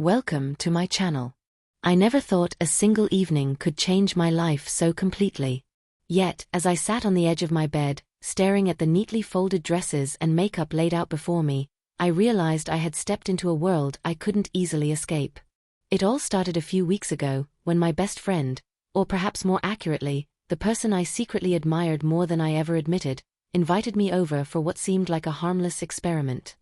Welcome to my channel. I never thought a single evening could change my life so completely. Yet, as I sat on the edge of my bed, staring at the neatly folded dresses and makeup laid out before me, I realized I had stepped into a world I couldn't easily escape. It all started a few weeks ago, when my best friend, or perhaps more accurately, the person I secretly admired more than I ever admitted, invited me over for what seemed like a harmless experiment.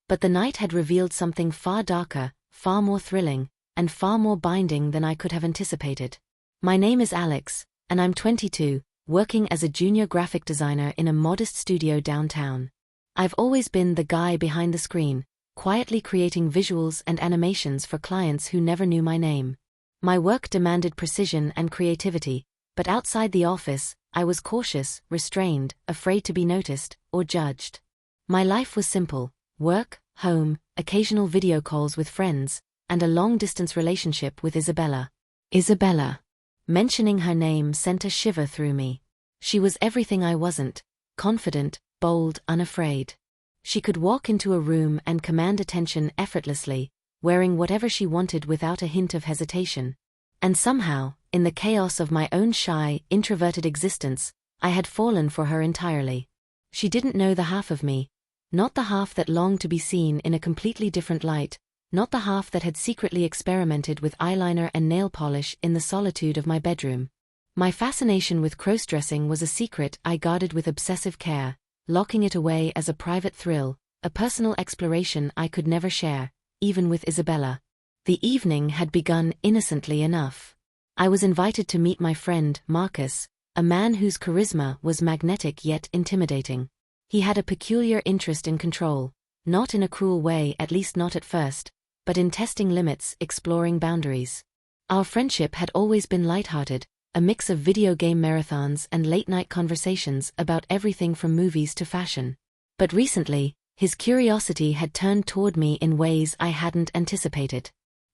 But the night had revealed something far darker, far more thrilling, and far more binding than I could have anticipated. My name is Alex, and I'm 22, working as a junior graphic designer in a modest studio downtown. I've always been the guy behind the screen, quietly creating visuals and animations for clients who never knew my name. My work demanded precision and creativity, but outside the office, I was cautious, restrained, afraid to be noticed or judged. My life was simple: work, home, occasional video calls with friends, and a long-distance relationship with Isabella. Isabella. Mentioning her name sent a shiver through me. She was everything I wasn't: confident, bold, unafraid. She could walk into a room and command attention effortlessly, wearing whatever she wanted without a hint of hesitation. And somehow, in the chaos of my own shy, introverted existence, I had fallen for her entirely. She didn't know the half of me, not the half that longed to be seen in a completely different light, not the half that had secretly experimented with eyeliner and nail polish in the solitude of my bedroom. My fascination with crossdressing was a secret I guarded with obsessive care, locking it away as a private thrill, a personal exploration I could never share, even with Isabella. The evening had begun innocently enough. I was invited to meet my friend, Marcus, a man whose charisma was magnetic yet intimidating. He had a peculiar interest in control, not in a cruel way, at least not at first, but in testing limits, exploring boundaries. Our friendship had always been lighthearted, a mix of video game marathons and late-night conversations about everything from movies to fashion. But recently, his curiosity had turned toward me in ways I hadn't anticipated.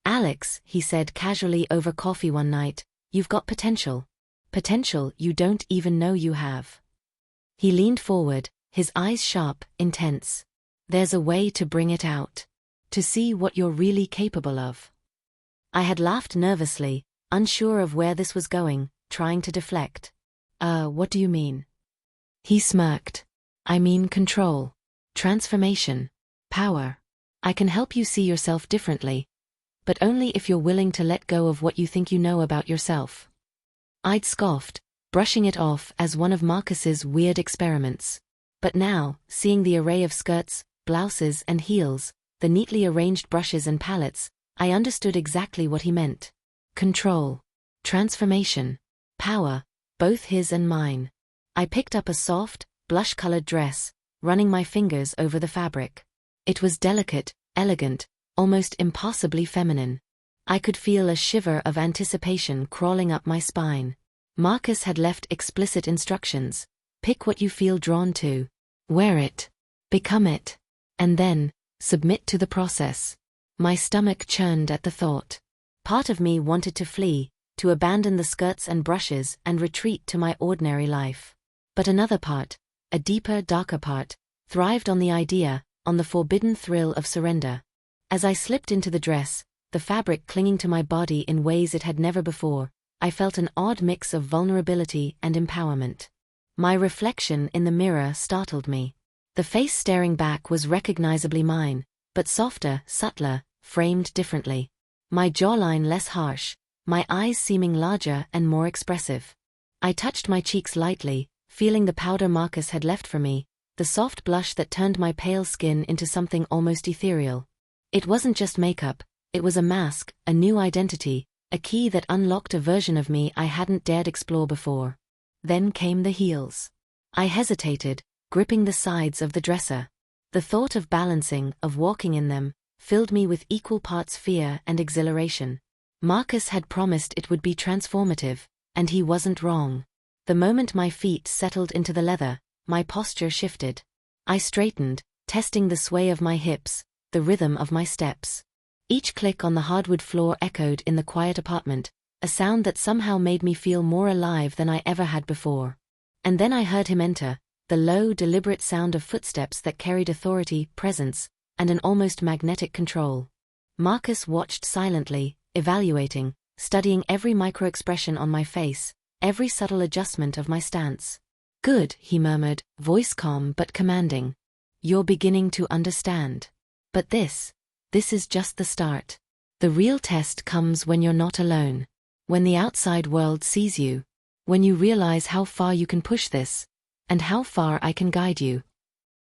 "Alex," he said casually over coffee one night, "you've got potential. Potential you don't even know you have." He leaned forward, his eyes sharp, intense. "There's a way to bring it out. To see what you're really capable of." I had laughed nervously, unsure of where this was going, trying to deflect. What do you mean?" He smirked. "I mean control. Transformation. Power. I can help you see yourself differently, but only if you're willing to let go of what you think you know about yourself." I'd scoffed, brushing it off as one of Marcus's weird experiments. But now, seeing the array of skirts, blouses and heels, the neatly arranged brushes and palettes, I understood exactly what he meant. Control. Transformation. Power, both his and mine. I picked up a soft, blush-colored dress, running my fingers over the fabric. It was delicate, elegant, almost impossibly feminine. I could feel a shiver of anticipation crawling up my spine. Marcus had left explicit instructions: pick what you feel drawn to, wear it, become it, and then, submit to the process. My stomach churned at the thought. Part of me wanted to flee, to abandon the skirts and brushes and retreat to my ordinary life. But another part, a deeper, darker part, thrived on the idea, on the forbidden thrill of surrender. As I slipped into the dress, the fabric clinging to my body in ways it had never before, I felt an odd mix of vulnerability and empowerment. My reflection in the mirror startled me. The face staring back was recognizably mine, but softer, subtler, framed differently. My jawline less harsh, my eyes seeming larger and more expressive. I touched my cheeks lightly, feeling the powder Marcus had left for me, the soft blush that turned my pale skin into something almost ethereal. It wasn't just makeup, it was a mask, a new identity, a key that unlocked a version of me I hadn't dared explore before. Then came the heels. I hesitated, gripping the sides of the dresser. The thought of balancing, of walking in them, filled me with equal parts fear and exhilaration. Marcus had promised it would be transformative, and he wasn't wrong. The moment my feet settled into the leather, my posture shifted. I straightened, testing the sway of my hips, the rhythm of my steps. Each click on the hardwood floor echoed in the quiet apartment, a sound that somehow made me feel more alive than I ever had before. And then I heard him enter, the low, deliberate sound of footsteps that carried authority, presence, and an almost magnetic control. Marcus watched silently, evaluating, studying every micro-expression on my face, every subtle adjustment of my stance. "Good," he murmured, voice calm but commanding. "You're beginning to understand. But this is just the start. The real test comes when you're not alone. When the outside world sees you. When you realize how far you can push this, and how far I can guide you."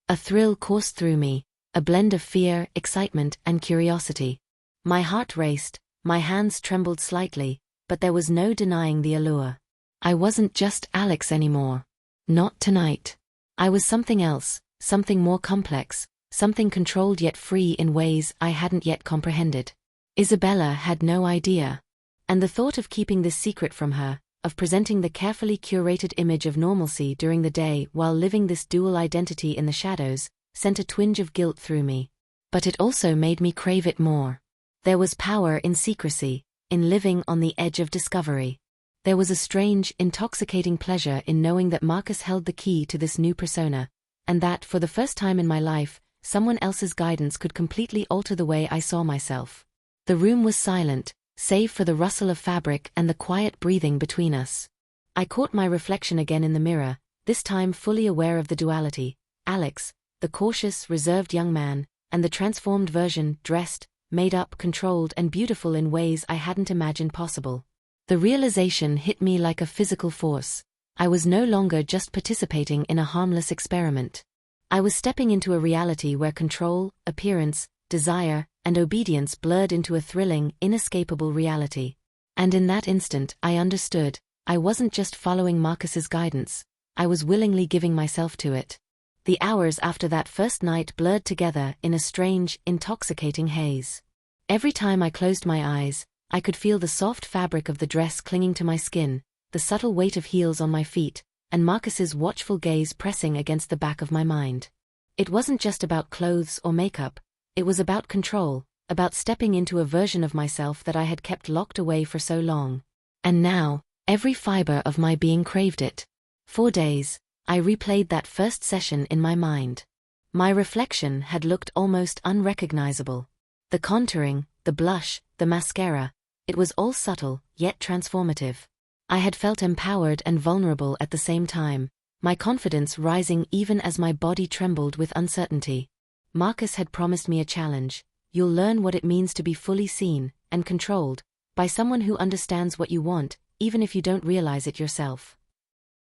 A thrill coursed through me, a blend of fear, excitement, and curiosity. My heart raced, my hands trembled slightly, but there was no denying the allure. I wasn't just Alex anymore. Not tonight. I was something else, something more complex, something controlled yet free in ways I hadn't yet comprehended. Isabella had no idea. And the thought of keeping this secret from her, of presenting the carefully curated image of normalcy during the day while living this dual identity in the shadows, sent a twinge of guilt through me. But it also made me crave it more. There was power in secrecy, in living on the edge of discovery. There was a strange, intoxicating pleasure in knowing that Marcus held the key to this new persona, and that, for the first time in my life, someone else's guidance could completely alter the way I saw myself. The room was silent, save for the rustle of fabric and the quiet breathing between us. I caught my reflection again in the mirror, this time fully aware of the duality: Alex, the cautious, reserved young man, and the transformed version, dressed, made up, controlled, and beautiful in ways I hadn't imagined possible. The realization hit me like a physical force. I was no longer just participating in a harmless experiment. I was stepping into a reality where control, appearance, desire, and obedience blurred into a thrilling, inescapable reality. And in that instant, I understood. I wasn't just following Marcus's guidance. I was willingly giving myself to it. The hours after that first night blurred together in a strange, intoxicating haze. Every time I closed my eyes, I could feel the soft fabric of the dress clinging to my skin, the subtle weight of heels on my feet, and Marcus's watchful gaze pressing against the back of my mind. It wasn't just about clothes or makeup. It was about control, about stepping into a version of myself that I had kept locked away for so long. And now, every fiber of my being craved it. For days, I replayed that first session in my mind. My reflection had looked almost unrecognizable. The contouring, the blush, the mascara, it was all subtle, yet transformative. I had felt empowered and vulnerable at the same time, my confidence rising even as my body trembled with uncertainty. Marcus had promised me a challenge. You'll learn what it means to be fully seen and controlled by someone who understands what you want, even if you don't realize it yourself.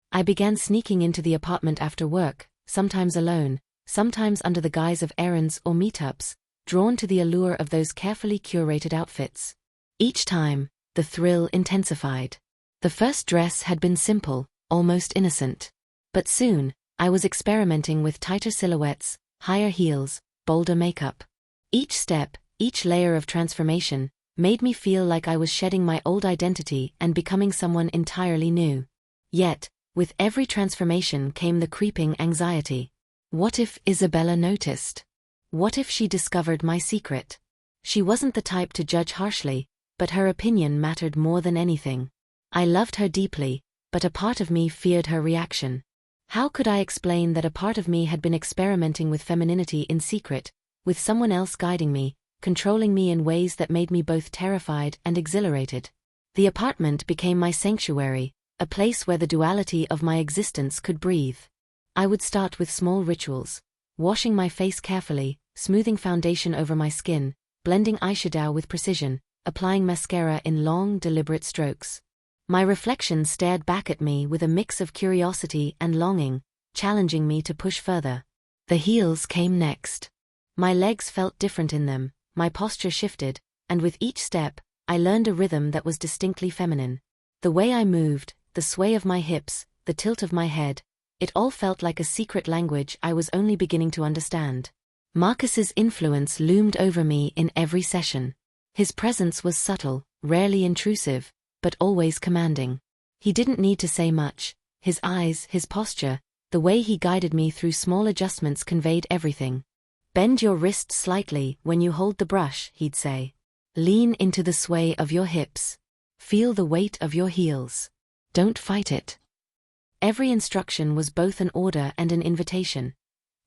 I began sneaking into the apartment after work, sometimes alone, sometimes under the guise of errands or meetups, drawn to the allure of those carefully curated outfits. Each time, the thrill intensified. The first dress had been simple, almost innocent. But soon, I was experimenting with tighter silhouettes, higher heels, bolder makeup. Each step, each layer of transformation, made me feel like I was shedding my old identity and becoming someone entirely new. Yet, with every transformation came the creeping anxiety. What if Isabella noticed? What if she discovered my secret? She wasn't the type to judge harshly, but her opinion mattered more than anything. I loved her deeply, but a part of me feared her reaction. How could I explain that a part of me had been experimenting with femininity in secret, with someone else guiding me, controlling me in ways that made me both terrified and exhilarated? The apartment became my sanctuary, a place where the duality of my existence could breathe. I would start with small rituals, washing my face carefully, smoothing foundation over my skin, blending eyeshadow with precision, applying mascara in long, deliberate strokes. My reflection stared back at me with a mix of curiosity and longing, challenging me to push further. The heels came next. My legs felt different in them, my posture shifted, and with each step, I learned a rhythm that was distinctly feminine. The way I moved, the sway of my hips, the tilt of my head, it all felt like a secret language I was only beginning to understand. Marcus's influence loomed over me in every session. His presence was subtle, rarely intrusive, but always commanding. He didn't need to say much. His eyes, his posture, the way he guided me through small adjustments conveyed everything. "Bend your wrist slightly when you hold the brush," he'd say. "Lean into the sway of your hips. Feel the weight of your heels. Don't fight it." Every instruction was both an order and an invitation.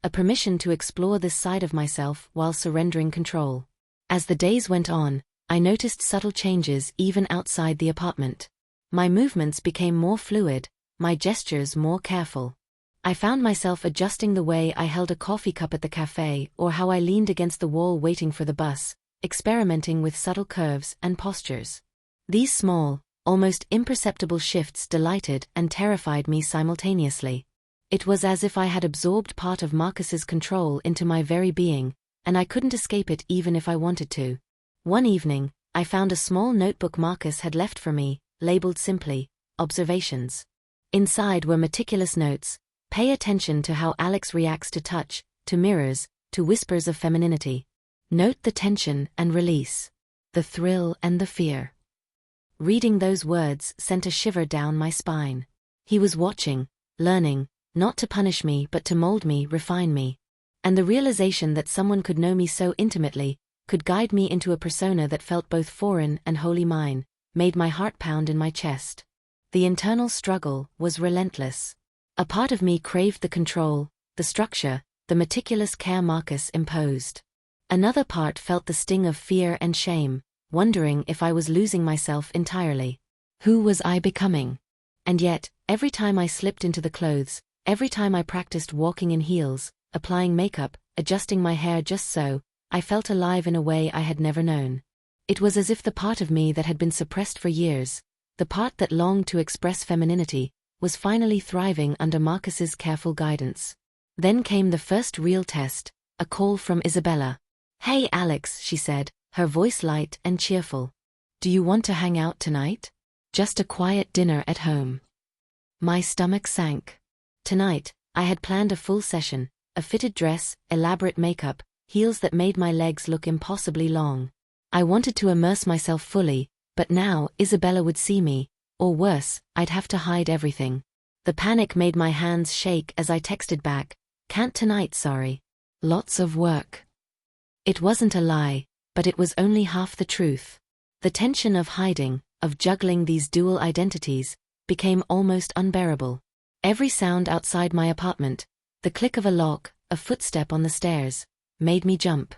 A permission to explore this side of myself while surrendering control. As the days went on, I noticed subtle changes even outside the apartment. My movements became more fluid, my gestures more careful. I found myself adjusting the way I held a coffee cup at the cafe or how I leaned against the wall waiting for the bus, experimenting with subtle curves and postures. These small, almost imperceptible shifts delighted and terrified me simultaneously. It was as if I had absorbed part of Marcus's control into my very being, and I couldn't escape it even if I wanted to. One evening, I found a small notebook Marcus had left for me, labeled simply, Observations. Inside were meticulous notes. Pay attention to how Alex reacts to touch, to mirrors, to whispers of femininity. Note the tension and release, the thrill and the fear. Reading those words sent a shiver down my spine. He was watching, learning, not to punish me but to mold me, refine me. And the realization that someone could know me so intimately, could guide me into a persona that felt both foreign and wholly mine, made my heart pound in my chest. The internal struggle was relentless. A part of me craved the control, the structure, the meticulous care Marcus imposed. Another part felt the sting of fear and shame, wondering if I was losing myself entirely. Who was I becoming? And yet, every time I slipped into the clothes, every time I practiced walking in heels, applying makeup, adjusting my hair just so, I felt alive in a way I had never known. It was as if the part of me that had been suppressed for years, the part that longed to express femininity, was finally thriving under Marcus's careful guidance. Then came the first real test, a call from Isabella. "Hey Alex," she said, her voice light and cheerful. "Do you want to hang out tonight? Just a quiet dinner at home." My stomach sank. Tonight, I had planned a full session, a fitted dress, elaborate makeup, heels that made my legs look impossibly long. I wanted to immerse myself fully, but now Isabella would see me, or worse, I'd have to hide everything. The panic made my hands shake as I texted back, "Can't tonight, sorry. Lots of work." It wasn't a lie, but it was only half the truth. The tension of hiding, of juggling these dual identities, became almost unbearable. Every sound outside my apartment, the click of a lock, a footstep on the stairs, made me jump.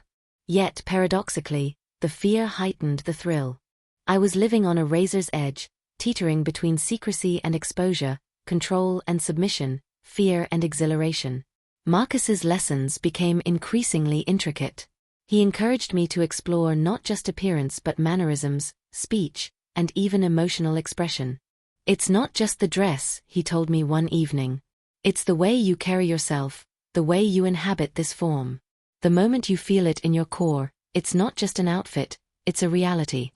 Yet, paradoxically, the fear heightened the thrill. I was living on a razor's edge, teetering between secrecy and exposure, control and submission, fear and exhilaration. Marcus's lessons became increasingly intricate. He encouraged me to explore not just appearance but mannerisms, speech, and even emotional expression. "It's not just the dress," he told me one evening. "It's the way you carry yourself, the way you inhabit this form. The moment you feel it in your core, it's not just an outfit, it's a reality."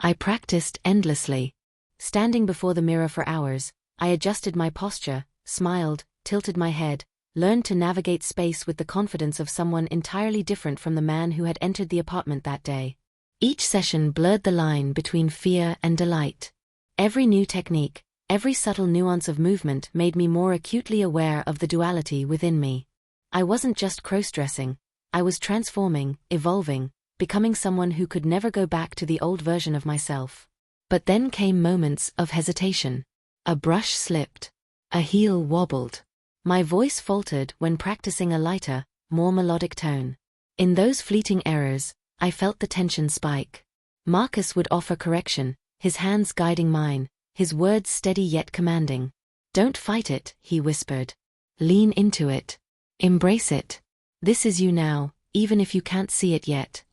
I practiced endlessly. Standing before the mirror for hours, I adjusted my posture, smiled, tilted my head, learned to navigate space with the confidence of someone entirely different from the man who had entered the apartment that day. Each session blurred the line between fear and delight. Every new technique, every subtle nuance of movement made me more acutely aware of the duality within me. I wasn't just crossdressing, I was transforming, evolving, becoming someone who could never go back to the old version of myself. But then came moments of hesitation. A brush slipped. A heel wobbled. My voice faltered when practicing a lighter, more melodic tone. In those fleeting errors, I felt the tension spike. Marcus would offer correction, his hands guiding mine, his words steady yet commanding. "Don't fight it," he whispered. "Lean into it. Embrace it. This is you now, even if you can't see it yet."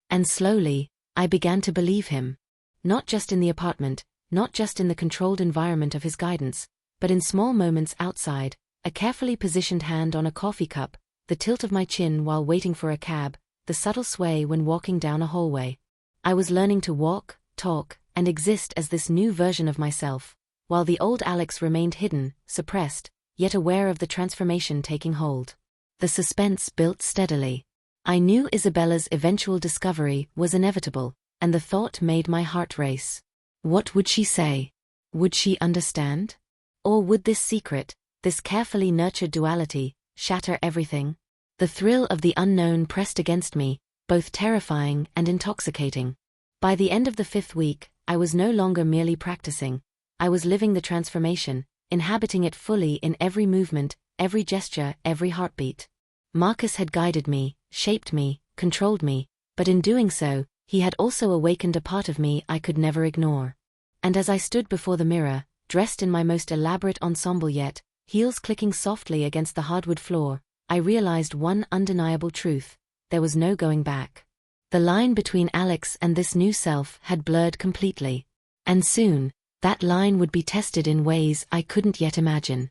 And slowly, I began to believe him. Not just in the apartment, not just in the controlled environment of his guidance, but in small moments outside, a carefully positioned hand on a coffee cup, the tilt of my chin while waiting for a cab, the subtle sway when walking down a hallway. I was learning to walk, talk, and exist as this new version of myself, while the old Alex remained hidden, suppressed, yet aware of the transformation taking hold. The suspense built steadily. I knew Isabella's eventual discovery was inevitable, and the thought made my heart race. What would she say? Would she understand? Or would this secret, this carefully nurtured duality, shatter everything? The thrill of the unknown pressed against me, both terrifying and intoxicating. By the end of the 5th week, I was no longer merely practicing. I was living the transformation, inhabiting it fully in every movement, every gesture, every heartbeat. Marcus had guided me, shaped me, controlled me, but in doing so, he had also awakened a part of me I could never ignore. And as I stood before the mirror, dressed in my most elaborate ensemble yet, heels clicking softly against the hardwood floor, I realized one undeniable truth: there was no going back. The line between Alex and this new self had blurred completely. And soon, that line would be tested in ways I couldn't yet imagine.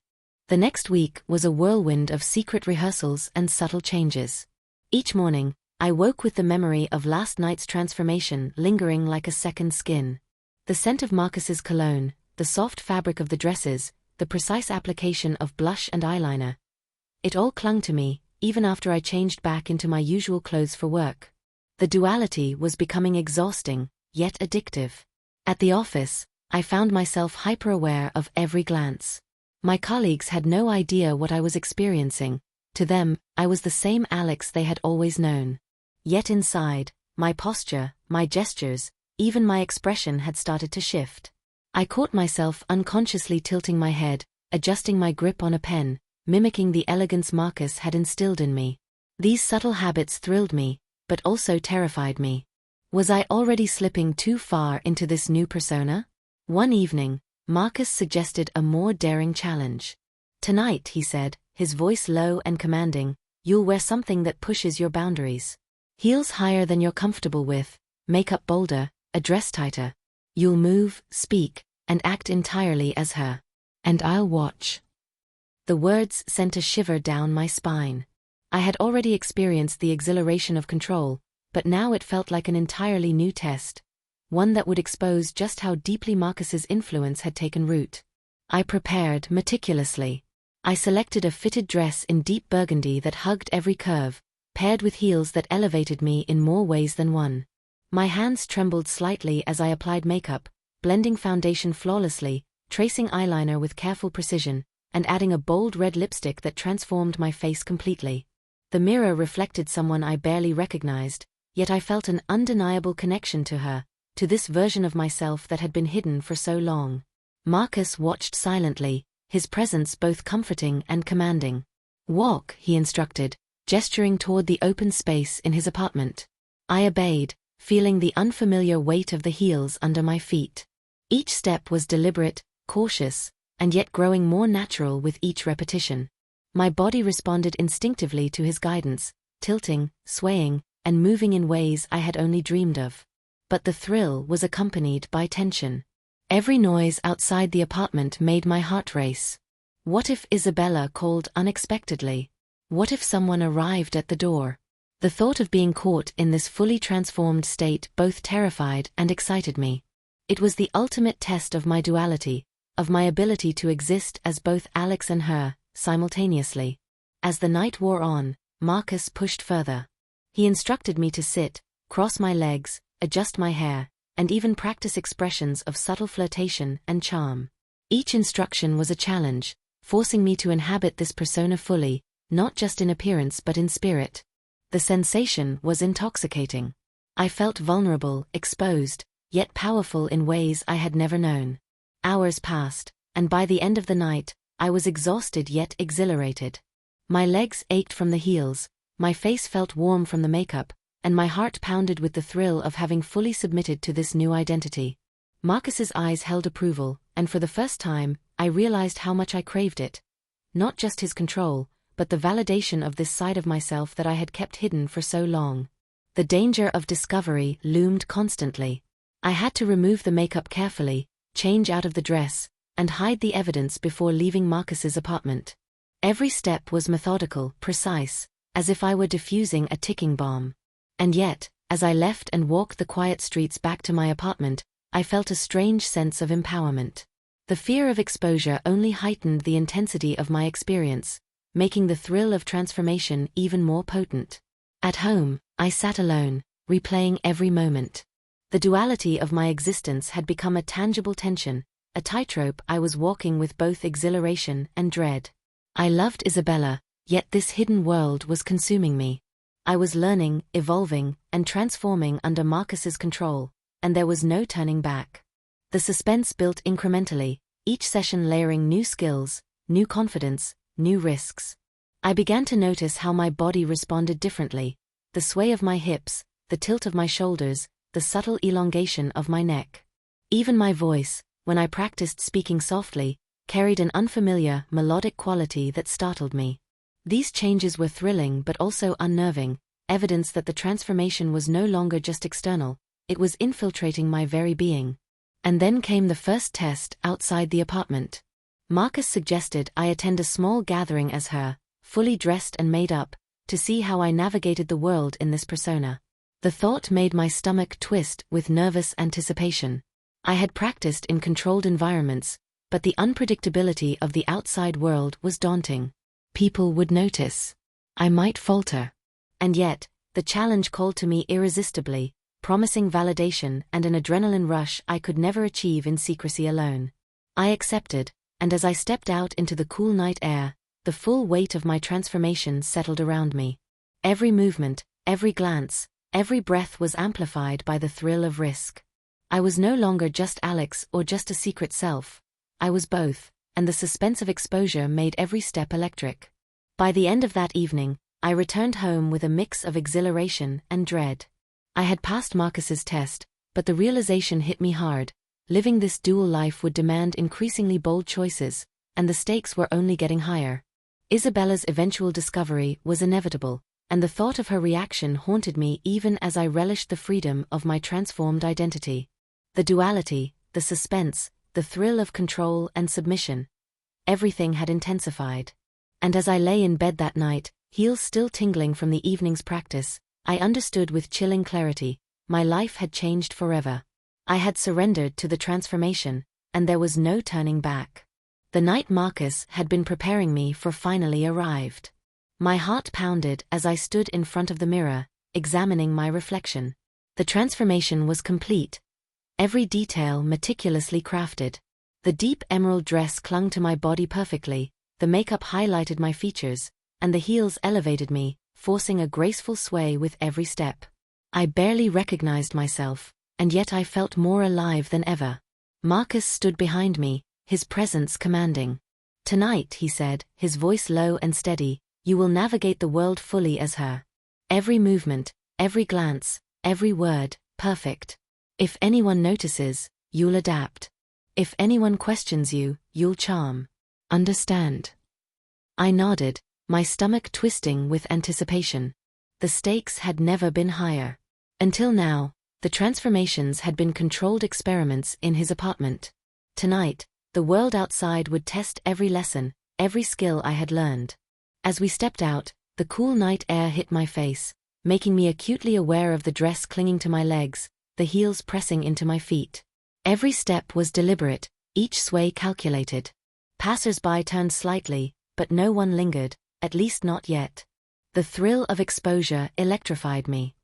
The next week was a whirlwind of secret rehearsals and subtle changes. Each morning, I woke with the memory of last night's transformation lingering like a second skin. The scent of Marcus's cologne, the soft fabric of the dresses, the precise application of blush and eyeliner. It all clung to me, even after I changed back into my usual clothes for work. The duality was becoming exhausting, yet addictive. At the office, I found myself hyper-aware of every glance. My colleagues had no idea what I was experiencing. To them, I was the same Alex they had always known. Yet inside, my posture, my gestures, even my expression had started to shift. I caught myself unconsciously tilting my head, adjusting my grip on a pen, mimicking the elegance Marcus had instilled in me. These subtle habits thrilled me, but also terrified me. Was I already slipping too far into this new persona? One evening, Marcus suggested a more daring challenge. "Tonight," he said, his voice low and commanding, "you'll wear something that pushes your boundaries. Heels higher than you're comfortable with, makeup bolder, a dress tighter. You'll move, speak, and act entirely as her. And I'll watch." The words sent a shiver down my spine. I had already experienced the exhilaration of control, but now it felt like an entirely new test, one that would expose just how deeply Marcus's influence had taken root. I prepared meticulously. I selected a fitted dress in deep burgundy that hugged every curve, paired with heels that elevated me in more ways than one. My hands trembled slightly as I applied makeup, blending foundation flawlessly, tracing eyeliner with careful precision, and adding a bold red lipstick that transformed my face completely. The mirror reflected someone I barely recognized, yet I felt an undeniable connection to her, to this version of myself that had been hidden for so long. Marcus watched silently, his presence both comforting and commanding. "Walk," he instructed, gesturing toward the open space in his apartment. I obeyed, feeling the unfamiliar weight of the heels under my feet. Each step was deliberate, cautious, and yet growing more natural with each repetition. My body responded instinctively to his guidance, tilting, swaying, and moving in ways I had only dreamed of. But the thrill was accompanied by tension. Every noise outside the apartment made my heart race. What if Isabella called unexpectedly? What if someone arrived at the door? The thought of being caught in this fully transformed state both terrified and excited me. It was the ultimate test of my duality, of my ability to exist as both Alex and her, simultaneously. As the night wore on, Marcus pushed further. He instructed me to sit, cross my legs, adjust my hair, and even practice expressions of subtle flirtation and charm. Each instruction was a challenge, forcing me to inhabit this persona fully, not just in appearance but in spirit. The sensation was intoxicating. I felt vulnerable, exposed, yet powerful in ways I had never known. Hours passed, and by the end of the night, I was exhausted yet exhilarated. My legs ached from the heels, my face felt warm from the makeup, and my heart pounded with the thrill of having fully submitted to this new identity. Marcus's eyes held approval, and for the first time, I realized how much I craved it. Not just his control, but the validation of this side of myself that I had kept hidden for so long. The danger of discovery loomed constantly. I had to remove the makeup carefully, change out of the dress, and hide the evidence before leaving Marcus's apartment. Every step was methodical, precise, as if I were defusing a ticking bomb. And yet, as I left and walked the quiet streets back to my apartment, I felt a strange sense of empowerment. The fear of exposure only heightened the intensity of my experience, making the thrill of transformation even more potent. At home, I sat alone, replaying every moment. The duality of my existence had become a tangible tension, a tightrope I was walking with both exhilaration and dread. I loved Isabella, yet this hidden world was consuming me. I was learning, evolving, and transforming under Marcus's control, and there was no turning back. The suspense built incrementally, each session layering new skills, new confidence, new risks. I began to notice how my body responded differently, the sway of my hips, the tilt of my shoulders, the subtle elongation of my neck. Even my voice, when I practiced speaking softly, carried an unfamiliar, melodic quality that startled me. These changes were thrilling but also unnerving, evidence that the transformation was no longer just external, it was infiltrating my very being. And then came the first test outside the apartment. Marcus suggested I attend a small gathering as her, fully dressed and made up, to see how I navigated the world in this persona. The thought made my stomach twist with nervous anticipation. I had practiced in controlled environments, but the unpredictability of the outside world was daunting. People would notice. I might falter. And yet, the challenge called to me irresistibly, promising validation and an adrenaline rush I could never achieve in secrecy alone. I accepted, and as I stepped out into the cool night air, the full weight of my transformation settled around me. Every movement, every glance, every breath was amplified by the thrill of risk. I was no longer just Alex or just a secret self. I was both, and the suspense of exposure made every step electric. By the end of that evening, I returned home with a mix of exhilaration and dread. I had passed Marcus's test, but the realization hit me hard. Living this dual life would demand increasingly bold choices, and the stakes were only getting higher. Isabella's eventual discovery was inevitable, and the thought of her reaction haunted me even as I relished the freedom of my transformed identity. The duality, the suspense, the thrill of control and submission. Everything had intensified. And as I lay in bed that night, heels still tingling from the evening's practice, I understood with chilling clarity, my life had changed forever. I had surrendered to the transformation, and there was no turning back. The night Marcus had been preparing me for finally arrived. My heart pounded as I stood in front of the mirror, examining my reflection. The transformation was complete. Every detail meticulously crafted. The deep emerald dress clung to my body perfectly, the makeup highlighted my features, and the heels elevated me, forcing a graceful sway with every step. I barely recognized myself, and yet I felt more alive than ever. Marcus stood behind me, his presence commanding. "Tonight," he said, his voice low and steady, "you will navigate the world fully as her. Every movement, every glance, every word, perfect. If anyone notices, you'll adapt. If anyone questions you, you'll charm. Understand?" I nodded, my stomach twisting with anticipation. The stakes had never been higher. Until now, the transformations had been controlled experiments in his apartment. Tonight, the world outside would test every lesson, every skill I had learned. As we stepped out, the cool night air hit my face, making me acutely aware of the dress clinging to my legs, the heels pressing into my feet. Every step was deliberate, each sway calculated. Passers-by turned slightly, but no one lingered, at least not yet. The thrill of exposure electrified me.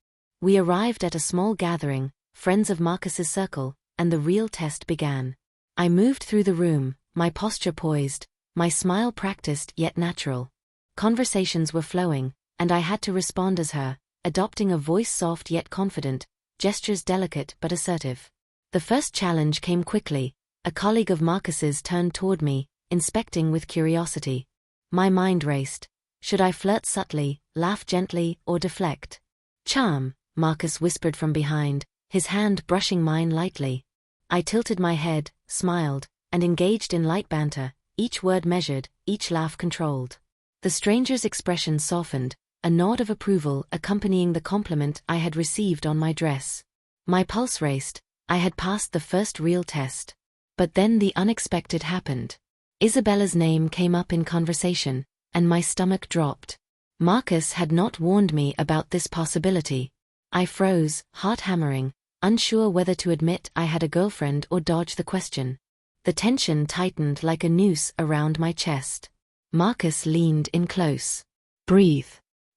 We arrived at a small gathering, friends of Marcus's circle, and the real test began. I moved through the room, my posture poised, my smile practiced yet natural. Conversations were flowing, and I had to respond as her, adopting a voice soft yet confident, gestures delicate but assertive. The first challenge came quickly. A colleague of Marcus's turned toward me, inspecting with curiosity. My mind raced. Should I flirt subtly, laugh gently, or deflect? "Charm," Marcus whispered from behind, his hand brushing mine lightly. I tilted my head, smiled, and engaged in light banter, each word measured, each laugh controlled. The stranger's expression softened, a nod of approval accompanying the compliment I had received on my dress. My pulse raced. I had passed the first real test. But then the unexpected happened. Isabella's name came up in conversation, and my stomach dropped. Marcus had not warned me about this possibility. I froze, heart hammering, unsure whether to admit I had a girlfriend or dodge the question. The tension tightened like a noose around my chest. Marcus leaned in close. "Breathe.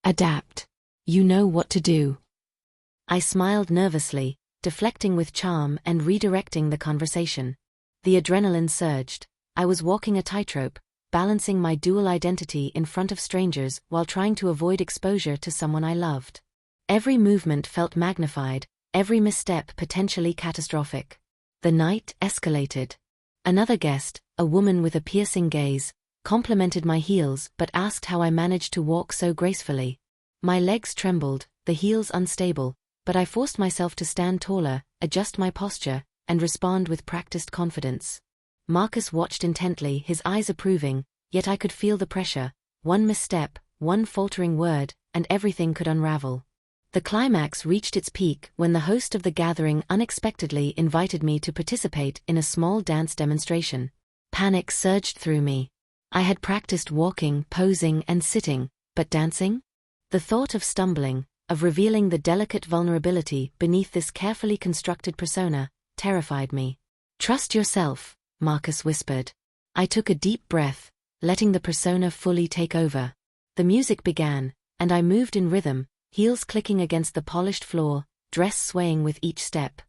Adapt. You know what to do." I smiled nervously, deflecting with charm and redirecting the conversation. The adrenaline surged. I was walking a tightrope, balancing my dual identity in front of strangers while trying to avoid exposure to someone I loved. Every movement felt magnified, every misstep potentially catastrophic. The night escalated. Another guest, a woman with a piercing gaze, complimented my heels but asked how I managed to walk so gracefully. My legs trembled, the heels unstable, but I forced myself to stand taller, adjust my posture, and respond with practiced confidence. Marcus watched intently, his eyes approving, yet I could feel the pressure. One misstep, one faltering word, and everything could unravel. The climax reached its peak when the host of the gathering unexpectedly invited me to participate in a small dance demonstration. Panic surged through me. I had practiced walking, posing, and sitting, but dancing? The thought of stumbling, of revealing the delicate vulnerability beneath this carefully constructed persona, terrified me. "Trust yourself," Marcus whispered. I took a deep breath, letting the persona fully take over. The music began, and I moved in rhythm, heels clicking against the polished floor, dress swaying with each step.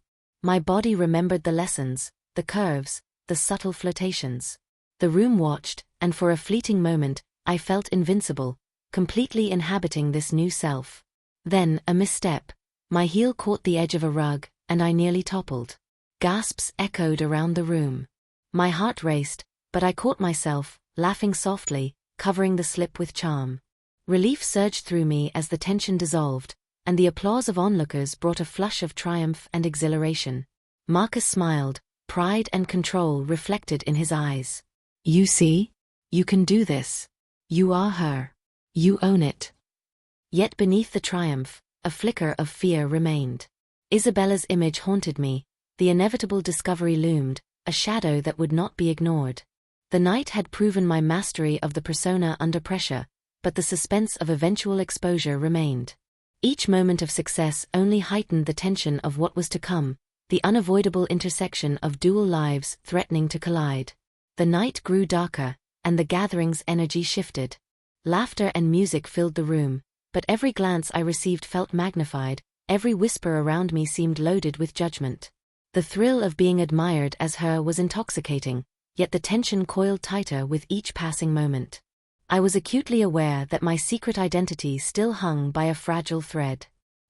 My body remembered the lessons, the curves, the subtle flirtations. The room watched, and for a fleeting moment, I felt invincible, completely inhabiting this new self. Then, a misstep. My heel caught the edge of a rug, and I nearly toppled. Gasps echoed around the room. My heart raced, but I caught myself, laughing softly, covering the slip with charm. Relief surged through me as the tension dissolved, and the applause of onlookers brought a flush of triumph and exhilaration. Marcus smiled, pride and control reflected in his eyes. "You see? You can do this. You are her. You own it." Yet beneath the triumph, a flicker of fear remained. Isabella's image haunted me, the inevitable discovery loomed, a shadow that would not be ignored. The night had proven my mastery of the persona under pressure, but the suspense of eventual exposure remained. Each moment of success only heightened the tension of what was to come, the unavoidable intersection of dual lives threatening to collide. The night grew darker, and the gathering's energy shifted. Laughter and music filled the room, but every glance I received felt magnified, every whisper around me seemed loaded with judgment. The thrill of being admired as her was intoxicating, yet the tension coiled tighter with each passing moment. I was acutely aware that my secret identity still hung by a fragile thread.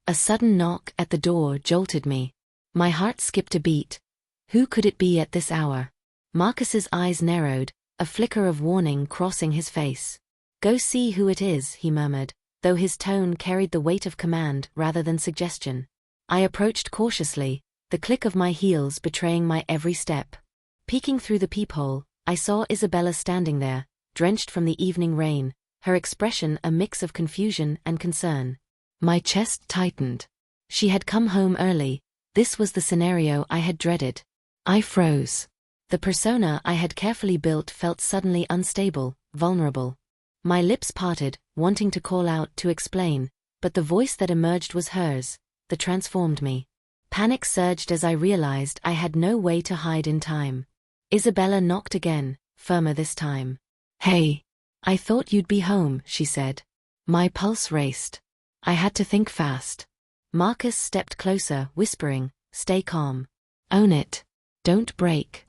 A sudden knock at the door jolted me. My heart skipped a beat. Who could it be at this hour? Marcus's eyes narrowed, a flicker of warning crossing his face. "Go see who it is," he murmured, though his tone carried the weight of command rather than suggestion. I approached cautiously, the click of my heels betraying my every step. Peeking through the peephole, I saw Isabella standing there, drenched from the evening rain, her expression a mix of confusion and concern. My chest tightened. She had come home early. This was the scenario I had dreaded. I froze. The persona I had carefully built felt suddenly unstable, vulnerable. My lips parted, wanting to call out to explain, but the voice that emerged was hers, that transformed me. Panic surged as I realized I had no way to hide in time. Isabella knocked again, firmer this time. "Hey, I thought you'd be home," she said. My pulse raced. I had to think fast. Marcus stepped closer, whispering, "Stay calm. Own it. Don't break."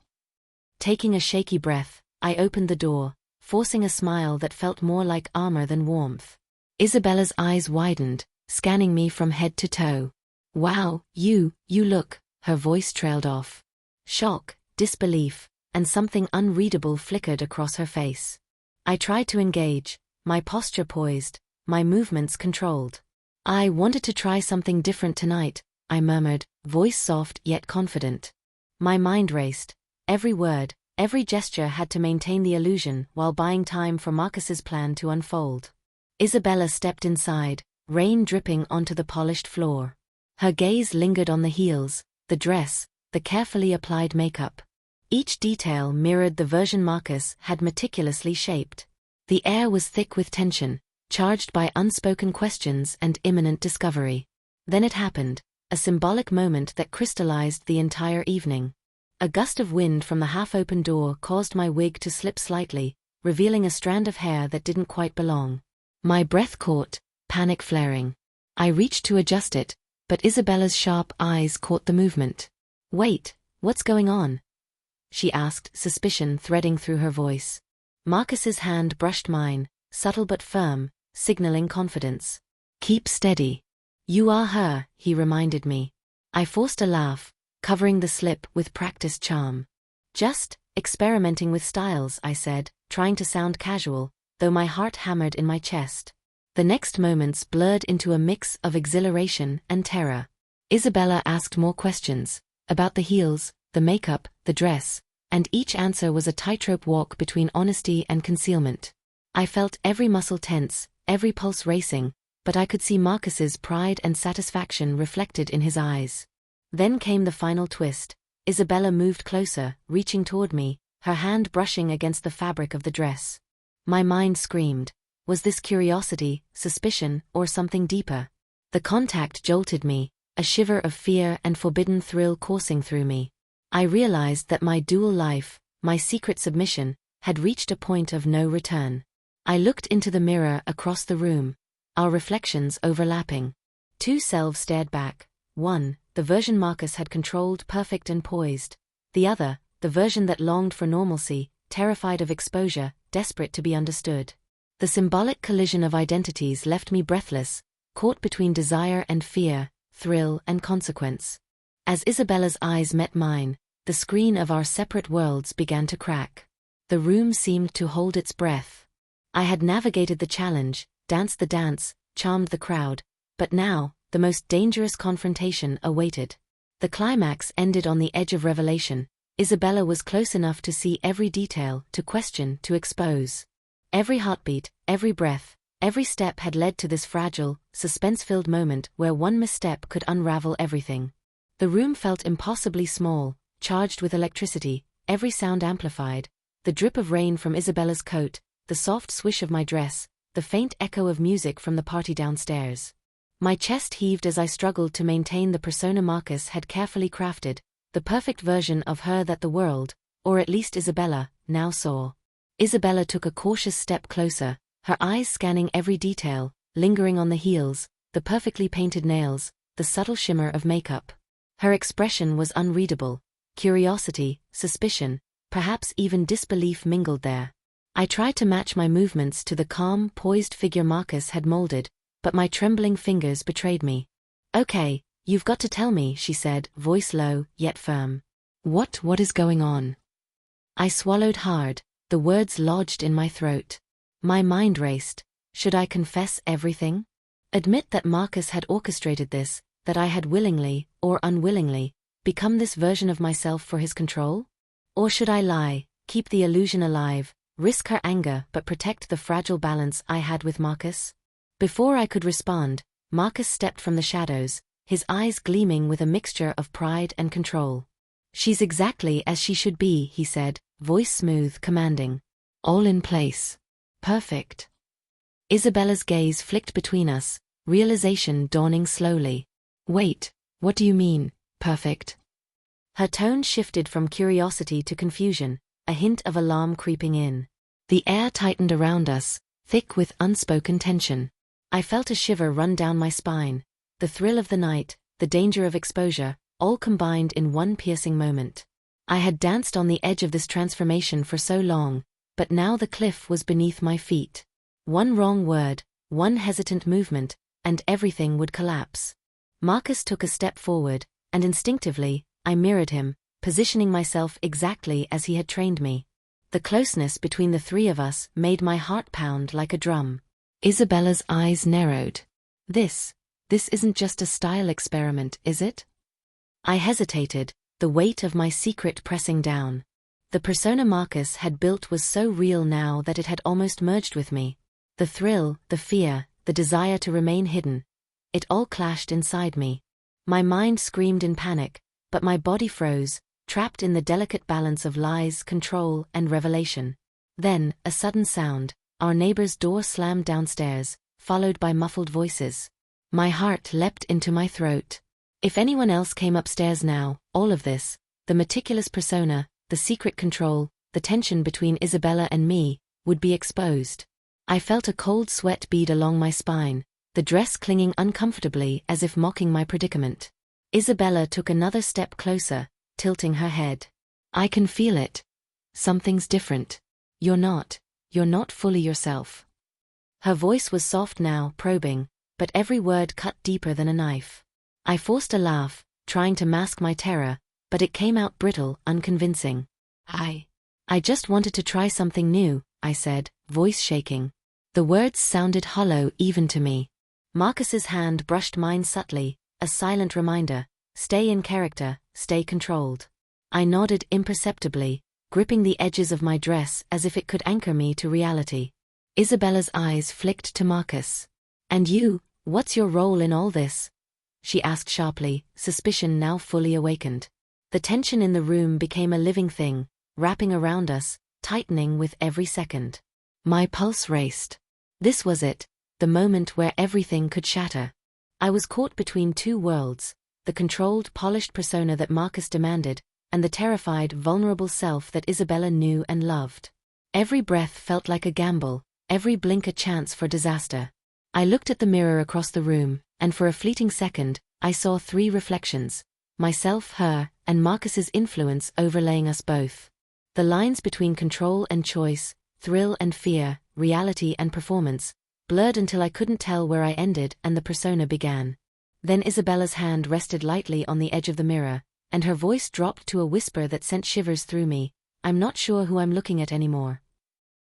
Taking a shaky breath, I opened the door, forcing a smile that felt more like armor than warmth. Isabella's eyes widened, scanning me from head to toe. "Wow, you look," her voice trailed off. Shock, disbelief, and something unreadable flickered across her face. I tried to engage, my posture poised, my movements controlled. "I wanted to try something different tonight," I murmured, voice soft yet confident. My mind raced. Every word, every gesture had to maintain the illusion while buying time for Marcus's plan to unfold. Isabella stepped inside, rain dripping onto the polished floor. Her gaze lingered on the heels, the dress, the carefully applied makeup. Each detail mirrored the version Marcus had meticulously shaped. The air was thick with tension, charged by unspoken questions and imminent discovery. Then it happened, a symbolic moment that crystallized the entire evening. A gust of wind from the half-open door caused my wig to slip slightly, revealing a strand of hair that didn't quite belong. My breath caught, panic flaring. I reached to adjust it, but Isabella's sharp eyes caught the movement. "Wait, what's going on?" she asked, suspicion threading through her voice. Marcus's hand brushed mine, subtle but firm, signaling confidence. "Keep steady. You are her," he reminded me. I forced a laugh, covering the slip with practiced charm. "Just experimenting with styles," I said, trying to sound casual, though my heart hammered in my chest. The next moments blurred into a mix of exhilaration and terror. Isabella asked more questions, about the heels, the makeup, the dress, and each answer was a tightrope walk between honesty and concealment. I felt every muscle tense, every pulse racing, but I could see Marcus's pride and satisfaction reflected in his eyes. Then came the final twist. Isabella moved closer, reaching toward me, her hand brushing against the fabric of the dress. My mind screamed. Was this curiosity, suspicion, or something deeper? The contact jolted me, a shiver of fear and forbidden thrill coursing through me. I realized that my dual life, my secret submission, had reached a point of no return. I looked into the mirror across the room, our reflections overlapping. Two selves stared back. One, the version Marcus had controlled, perfect and poised. The other, the version that longed for normalcy, terrified of exposure, desperate to be understood. The symbolic collision of identities left me breathless, caught between desire and fear, thrill and consequence. As Isabella's eyes met mine, the screen of our separate worlds began to crack. The room seemed to hold its breath. I had navigated the challenge, danced the dance, charmed the crowd, but now, the most dangerous confrontation awaited. The climax ended on the edge of revelation. Isabella was close enough to see every detail, to question, to expose. Every heartbeat, every breath, every step had led to this fragile, suspense-filled moment where one misstep could unravel everything. The room felt impossibly small, charged with electricity, every sound amplified. The drip of rain from Isabella's coat, the soft swish of my dress, the faint echo of music from the party downstairs. My chest heaved as I struggled to maintain the persona Marcus had carefully crafted, the perfect version of her that the world, or at least Isabella, now saw. Isabella took a cautious step closer, her eyes scanning every detail, lingering on the heels, the perfectly painted nails, the subtle shimmer of makeup. Her expression was unreadable. Curiosity, suspicion, perhaps even disbelief mingled there. I tried to match my movements to the calm, poised figure Marcus had molded, but my trembling fingers betrayed me. "Okay, you've got to tell me," she said, voice low, yet firm. What is going on?" I swallowed hard, the words lodged in my throat. My mind raced. Should I confess everything? Admit that Marcus had orchestrated this, that I had willingly, or unwillingly, become this version of myself for his control? Or should I lie, keep the illusion alive, risk her anger but protect the fragile balance I had with Marcus? Before I could respond, Marcus stepped from the shadows, his eyes gleaming with a mixture of pride and control. "She's exactly as she should be," he said, voice smooth, commanding. "All in place. Perfect." Isabella's gaze flicked between us, realization dawning slowly. "Wait, what do you mean, perfect?" Her tone shifted from curiosity to confusion, a hint of alarm creeping in. The air tightened around us, thick with unspoken tension. I felt a shiver run down my spine. The thrill of the night, the danger of exposure, all combined in one piercing moment. I had danced on the edge of this transformation for so long, but now the cliff was beneath my feet. One wrong word, one hesitant movement, and everything would collapse. Marcus took a step forward, and instinctively, I mirrored him, positioning myself exactly as he had trained me. The closeness between the three of us made my heart pound like a drum. Isabella's eyes narrowed. This isn't just a style experiment, is it?" I hesitated, the weight of my secret pressing down. The persona Marcus had built was so real now that it had almost merged with me. The thrill, the fear, the desire to remain hidden. It all clashed inside me. My mind screamed in panic, but my body froze, trapped in the delicate balance of lies, control, and revelation. Then, a sudden sound. Our neighbor's door slammed downstairs, followed by muffled voices. My heart leapt into my throat. If anyone else came upstairs now, all of this, the meticulous persona, the secret control, the tension between Isabella and me, would be exposed. I felt a cold sweat bead along my spine, the dress clinging uncomfortably as if mocking my predicament. Isabella took another step closer, tilting her head. "I can feel it. Something's different. You're not fully yourself." Her voice was soft now, probing, but every word cut deeper than a knife. I forced a laugh, trying to mask my terror, but it came out brittle, unconvincing. I just wanted to try something new," I said, voice shaking. The words sounded hollow even to me. Marcus's hand brushed mine subtly, a silent reminder: stay in character, stay controlled. I nodded imperceptibly, gripping the edges of my dress as if it could anchor me to reality. Isabella's eyes flicked to Marcus. "And you, what's your role in all this?" she asked sharply, suspicion now fully awakened. The tension in the room became a living thing, wrapping around us, tightening with every second. My pulse raced. This was it, the moment where everything could shatter. I was caught between two worlds, the controlled, polished persona that Marcus demanded, and the terrified, vulnerable self that Isabella knew and loved. Every breath felt like a gamble, every blink a chance for disaster. I looked at the mirror across the room, and for a fleeting second, I saw three reflections: myself, her, and Marcus's influence overlaying us both. The lines between control and choice, thrill and fear, reality and performance, blurred until I couldn't tell where I ended and the persona began. Then Isabella's hand rested lightly on the edge of the mirror, and her voice dropped to a whisper that sent shivers through me: "I'm not sure who I'm looking at anymore."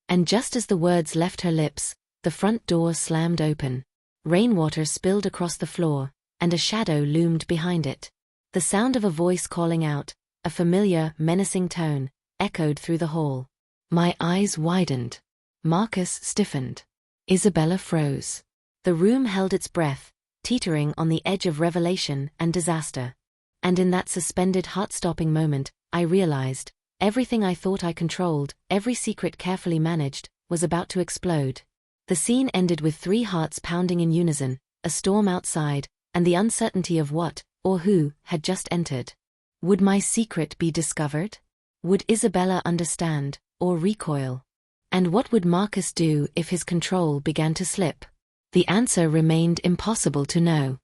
And just as the words left her lips, the front door slammed open. Rainwater spilled across the floor, and a shadow loomed behind it. The sound of a voice calling out, a familiar, menacing tone, echoed through the hall. My eyes widened. Marcus stiffened. Isabella froze. The room held its breath, teetering on the edge of revelation and disaster. And in that suspended, heart-stopping moment, I realized, everything I thought I controlled, every secret carefully managed, was about to explode. The scene ended with three hearts pounding in unison, a storm outside, and the uncertainty of what, or who, had just entered. Would my secret be discovered? Would Isabella understand, or recoil? And what would Marcus do if his control began to slip? The answer remained impossible to know.